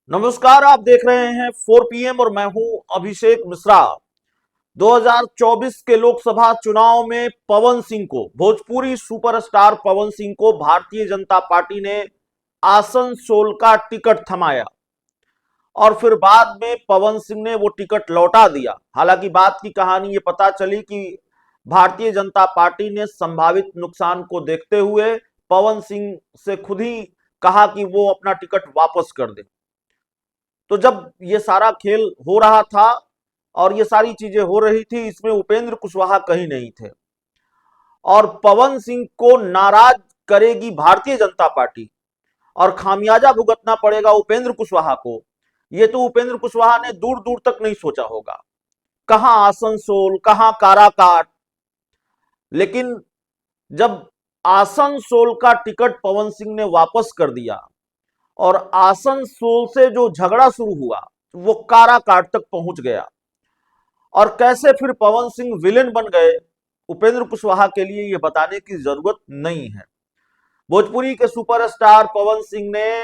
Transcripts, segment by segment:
नमस्कार, आप देख रहे हैं 4 PM और मैं हूं अभिषेक मिश्रा। 2024 के लोकसभा चुनाव में पवन सिंह को, भोजपुरी सुपरस्टार पवन सिंह को भारतीय जनता पार्टी ने आसनसोल का टिकट थमाया और फिर बाद में पवन सिंह ने वो टिकट लौटा दिया। हालांकि बात की कहानी ये पता चली कि भारतीय जनता पार्टी ने संभावित नुकसान को देखते हुए पवन सिंह से खुद ही कहा कि वो अपना टिकट वापस कर दे। तो जब ये सारा खेल हो रहा था और ये सारी चीजें हो रही थी, इसमें उपेंद्र कुशवाहा कहीं नहीं थे और पवन सिंह को नाराज करेगी भारतीय जनता पार्टी और खामियाजा भुगतना पड़ेगा उपेंद्र कुशवाहा को। ये तो उपेंद्र कुशवाहा ने दूर दूर तक नहीं सोचा होगा। कहां आसनसोल, कहां काराकाट। लेकिन जब आसनसोल का टिकट पवन सिंह ने वापस कर दिया और आसनसोल से जो झगड़ा शुरू हुआ वो काराकाट तक पहुंच गया और कैसे फिर पवन सिंह विलेन बन गए, उपेंद्र कुशवाहा के लिए यह बताने की जरूरत नहीं है। भोजपुरी के सुपरस्टार पवन सिंह ने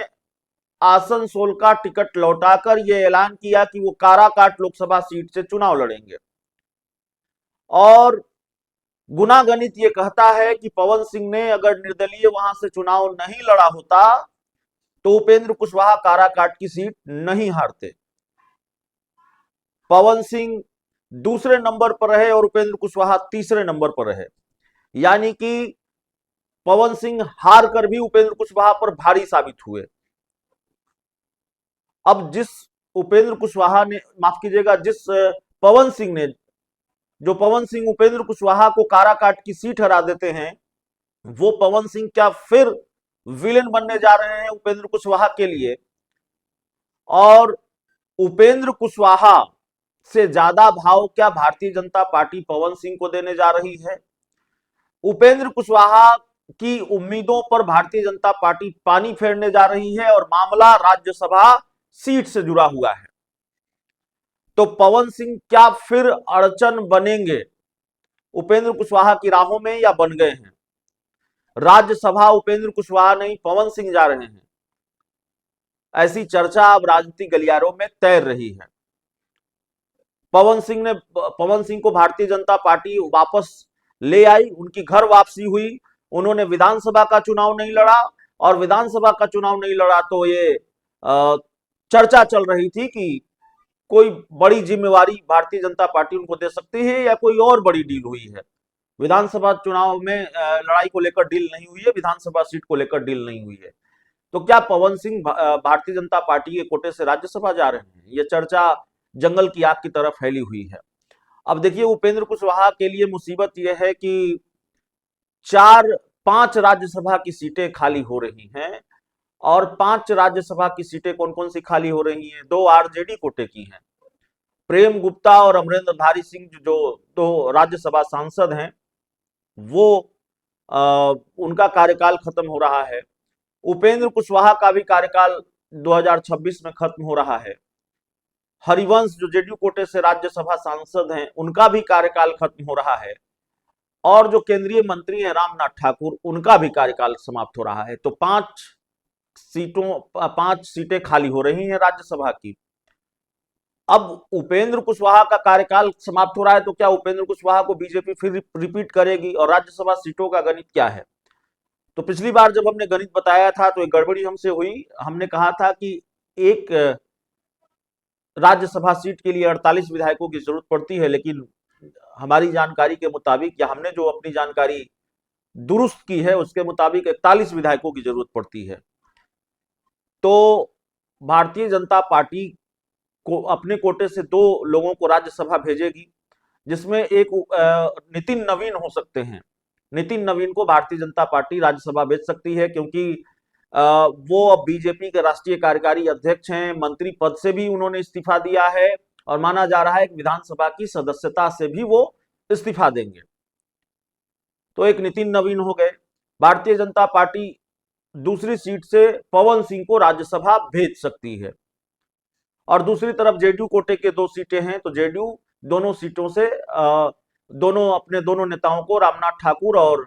आसनसोल का टिकट लौटाकर यह ऐलान किया कि वो काराकाट लोकसभा सीट से चुनाव लड़ेंगे और गुनागणित ये कहता है कि पवन सिंह ने अगर निर्दलीय वहां से चुनाव नहीं लड़ा होता तो उपेंद्र कुशवाहा काराकाट की सीट नहीं हारते। पवन सिंह दूसरे नंबर पर रहे और उपेंद्र कुशवाहा तीसरे नंबर पर रहे, यानी कि पवन सिंह हार कर भी उपेंद्र कुशवाहा पर भारी साबित हुए। अब जिस उपेंद्र कुशवाहा ने, माफ कीजिएगा, जिस पवन सिंह ने, जो पवन सिंह उपेंद्र कुशवाहा को काराकाट की सीट हरा देते हैं, वो पवन सिंह क्या फिर विलेन बनने जा रहे हैं उपेंद्र कुशवाहा के लिए? और उपेंद्र कुशवाहा से ज्यादा भाव क्या भारतीय जनता पार्टी पवन सिंह को देने जा रही है? उपेंद्र कुशवाहा की उम्मीदों पर भारतीय जनता पार्टी पानी फेरने जा रही है और मामला राज्यसभा सीट से जुड़ा हुआ है। तो पवन सिंह क्या फिर अड़चन बनेंगे उपेंद्र कुशवाहा की राहों में या बन गए हैं? राज्यसभा उपेंद्र कुशवाहा नहीं, पवन सिंह जा रहे हैं, ऐसी चर्चा अब राजनीतिक गलियारों में तैर रही है। पवन सिंह को भारतीय जनता पार्टी वापस ले आई, उनकी घर वापसी हुई। उन्होंने विधानसभा का चुनाव नहीं लड़ा और विधानसभा का चुनाव नहीं लड़ा तो ये चर्चा चल रही थी कि कोई बड़ी जिम्मेवारी भारतीय जनता पार्टी उनको दे सकती है या कोई और बड़ी डील हुई है। विधानसभा चुनाव में लड़ाई को लेकर डील नहीं हुई है, विधानसभा सीट को लेकर डील नहीं हुई है। तो क्या पवन सिंह भारतीय जनता पार्टी के कोटे से राज्यसभा जा रहे हैं? यह चर्चा जंगल की आग की तरफ फैली हुई है। अब देखिए, उपेंद्र कुशवाहा के लिए मुसीबत यह है कि 4-5 राज्यसभा की सीटें खाली हो रही हैं और 5 राज्यसभा की सीटें कौन कौन सी खाली हो रही हैं? 2 आरजेडी कोटे की हैं। प्रेम गुप्ता और अमरेंद्र धारी सिंह जो 2 राज्यसभा सांसद हैं, वो उनका कार्यकाल खत्म हो रहा है। उपेंद्र कुशवाहा का भी कार्यकाल 2026 में खत्म हो रहा है। हरिवंश जो जेडीयू कोटे से राज्यसभा सांसद हैं, उनका भी कार्यकाल खत्म हो रहा है और जो केंद्रीय मंत्री हैं रामनाथ ठाकुर, उनका भी कार्यकाल समाप्त हो रहा है। तो 5 सीटें खाली हो रही हैं राज्यसभा की। अब उपेंद्र कुशवाहा का कार्यकाल समाप्त हो रहा है तो क्या उपेंद्र कुशवाहा को बीजेपी फिर रिपीट करेगी और राज्यसभा सीटों का गणित क्या है? तो पिछली बार जब हमने गणित बताया था तो एक गड़बड़ी हमसे हुई। हमने कहा था कि एक राज्यसभा सीट के लिए 48 विधायकों की जरूरत पड़ती है, लेकिन हमारी जानकारी के मुताबिक, या हमने जो अपनी जानकारी दुरुस्त की है उसके मुताबिक 41 विधायकों की जरूरत पड़ती है। तो भारतीय जनता पार्टी को अपने कोटे से 2 लोगों को राज्यसभा भेजेगी, जिसमें एक नितिन नवीन हो सकते हैं। नितिन नवीन को भारतीय जनता पार्टी राज्यसभा भेज सकती है क्योंकि वो अब बीजेपी के राष्ट्रीय कार्यकारी अध्यक्ष हैं। मंत्री पद से भी उन्होंने इस्तीफा दिया है और माना जा रहा है कि विधानसभा की सदस्यता से भी वो इस्तीफा देंगे। तो एक नितिन नवीन हो गए। भारतीय जनता पार्टी दूसरी सीट से पवन सिंह को राज्यसभा भेज सकती है और दूसरी तरफ जेडीयू कोटे के 2 सीटें हैं, तो जेडीयू दोनों सीटों से अपने दोनों नेताओं को, रामनाथ ठाकुर और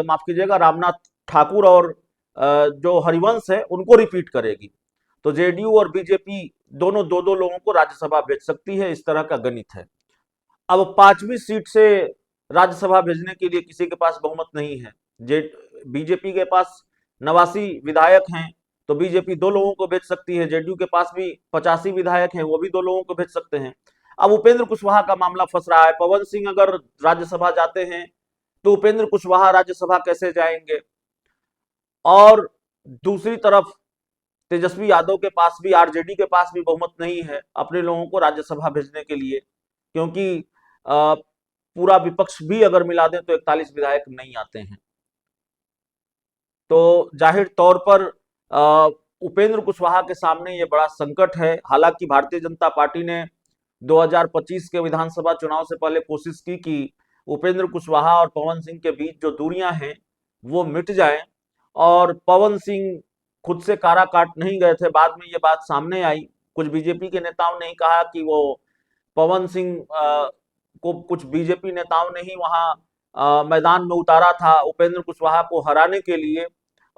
माफ कीजिएगा, रामनाथ ठाकुर और जो हरिवंश है, उनको रिपीट करेगी। तो जेडीयू और बीजेपी दोनों दो दो लोगों को राज्यसभा भेज सकती है, इस तरह का गणित है। अब 5वीं सीट से राज्यसभा भेजने के लिए किसी के पास बहुमत नहीं है। जे बीजेपी के पास 89 विधायक हैं, तो बीजेपी दो लोगों को भेज सकती है। जेडीयू के पास भी 85 विधायक हैं, वो भी दो लोगों को भेज सकते हैं। अब उपेंद्र कुशवाहा का मामला फंस रहा है। पवन सिंह अगर राज्यसभा जाते हैं तो उपेंद्र कुशवाहा राज्यसभा कैसे जाएंगे? और दूसरी तरफ तेजस्वी यादव के पास भी, आरजेडी के पास भी बहुमत नहीं है अपने लोगों को राज्यसभा भेजने के लिए, क्योंकि पूरा विपक्ष भी अगर मिला दें तो 41 विधायक नहीं आते हैं। तो जाहिर तौर पर उपेंद्र कुशवाहा के सामने ये बड़ा संकट है। हालांकि भारतीय जनता पार्टी ने 2025 के विधानसभा चुनाव से पहले कोशिश की कि उपेंद्र कुशवाहा और पवन सिंह के बीच जो दूरियां हैं वो मिट जाएं, और पवन सिंह खुद से कारा काट नहीं गए थे। बाद में ये बात सामने आई, कुछ बीजेपी के नेताओं ने कहा कि वो पवन सिंह को कुछ बीजेपी नेताओं ने ही वहां मैदान में उतारा था उपेंद्र कुशवाहा को हराने के लिए,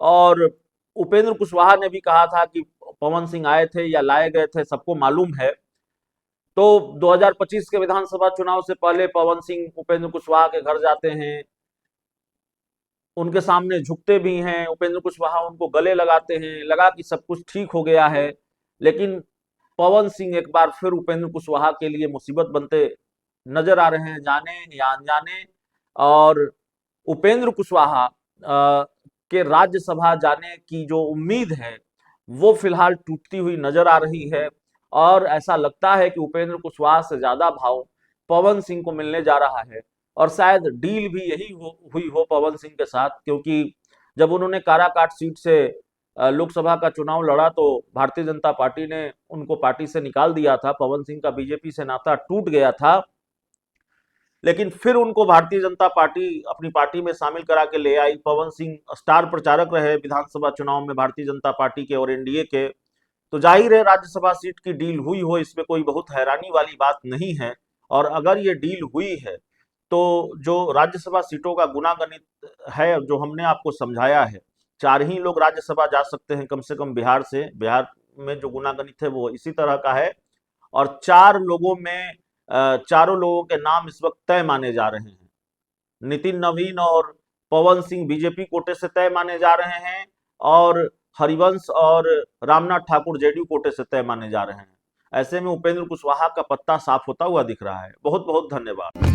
और उपेंद्र कुशवाहा ने भी कहा था कि पवन सिंह आए थे या लाए गए थे, सबको मालूम है। तो 2025 के विधानसभा चुनाव से पहले पवन सिंह उपेंद्र कुशवाहा के घर जाते हैं, उनके सामने झुकते भी हैं, उपेंद्र कुशवाहा उनको गले लगाते हैं, लगा कि सब कुछ ठीक हो गया है। लेकिन पवन सिंह एक बार फिर उपेंद्र कुशवाहा के लिए मुसीबत बनते नजर आ रहे हैं, जाने या अनजाने। और उपेंद्र कुशवाहा के राज्यसभा जाने की जो उम्मीद है वो फिलहाल टूटती हुई नजर आ रही है, और ऐसा लगता है कि उपेंद्र कुशवाहा से ज्यादा भाव पवन सिंह को मिलने जा रहा है। और शायद डील भी यही हुई हो पवन सिंह के साथ, क्योंकि जब उन्होंने काराकाट सीट से लोकसभा का चुनाव लड़ा तो भारतीय जनता पार्टी ने उनको पार्टी से निकाल दिया था। पवन सिंह का बीजेपी से नाता टूट गया था, लेकिन फिर उनको भारतीय जनता पार्टी अपनी पार्टी में शामिल करा के ले आई। पवन सिंह स्टार प्रचारक रहे विधानसभा चुनाव में भारतीय जनता पार्टी के और एनडीए के। तो जाहिर है राज्यसभा सीट की डील हुई हो, इसमें कोई बहुत हैरानी वाली बात नहीं है। और अगर ये डील हुई है तो जो राज्यसभा सीटों का गुणागणित है जो हमने आपको समझाया है, 4 ही लोग राज्यसभा जा सकते हैं कम से कम बिहार से। बिहार में जो गुणागणित है वो इसी तरह का है, और 4 लोगों में चारों लोगों के नाम इस वक्त तय माने जा रहे हैं। नितिन नवीन और पवन सिंह बीजेपी कोटे से तय माने जा रहे हैं, और हरिवंश और रामनाथ ठाकुर जेडीयू कोटे से तय माने जा रहे हैं। ऐसे में उपेंद्र कुशवाहा का पत्ता साफ होता हुआ दिख रहा है। बहुत बहुत धन्यवाद।